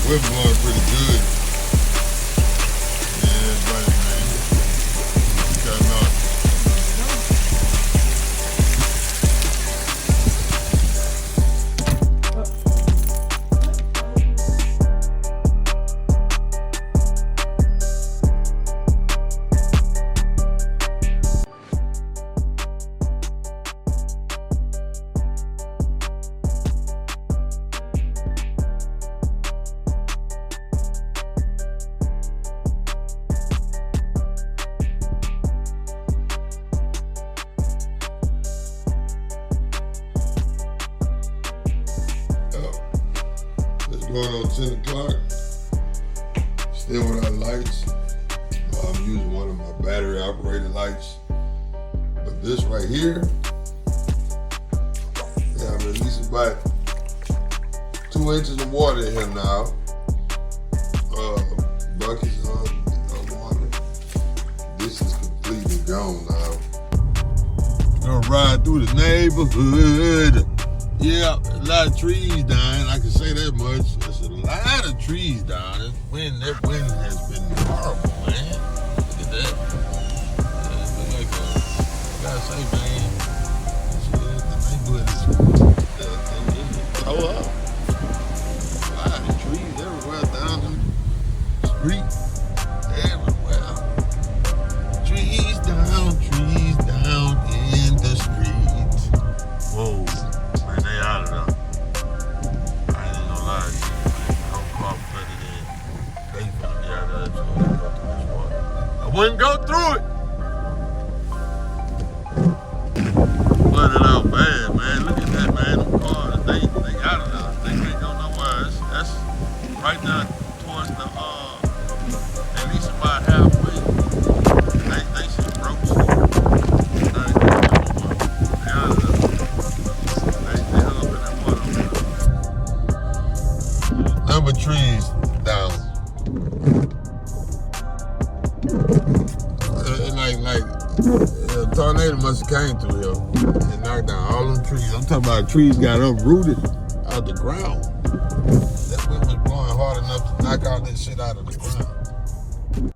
Wind blowing pretty good. Yeah, buddy, man. Got enough. It's going on 10 o'clock. Still without lights. I'm using one of my battery operated lights. But this right here, yeah, I'm releasing about 2 inches of water in here now. Buckets of water. This is completely gone now. Gonna ride through the neighborhood. Yeah, a lot of trees dying. I can say that much. There's a lot of trees down. That wind has been horrible, man. Look at that. Look like I gotta say, man, the neighborhood is toe up. A lot of trees everywhere down the street. Everywhere. Trees down in the street. Whoa. They out of there. I ain't gonna lie to you. The whole car flooded in. They finna be out of there too. They go through this water. I wouldn't go through it. Flooded out bad, man. Look at that, man. Them cars, they out of there. They can't go nowhere. That's right now towards the at least about halfway. They should broke shit. Number trees down. A tornado must have came through here and knocked down all them trees. I'm talking about trees got uprooted out the ground. That wind was blowing hard enough to knock all that shit out of the ground.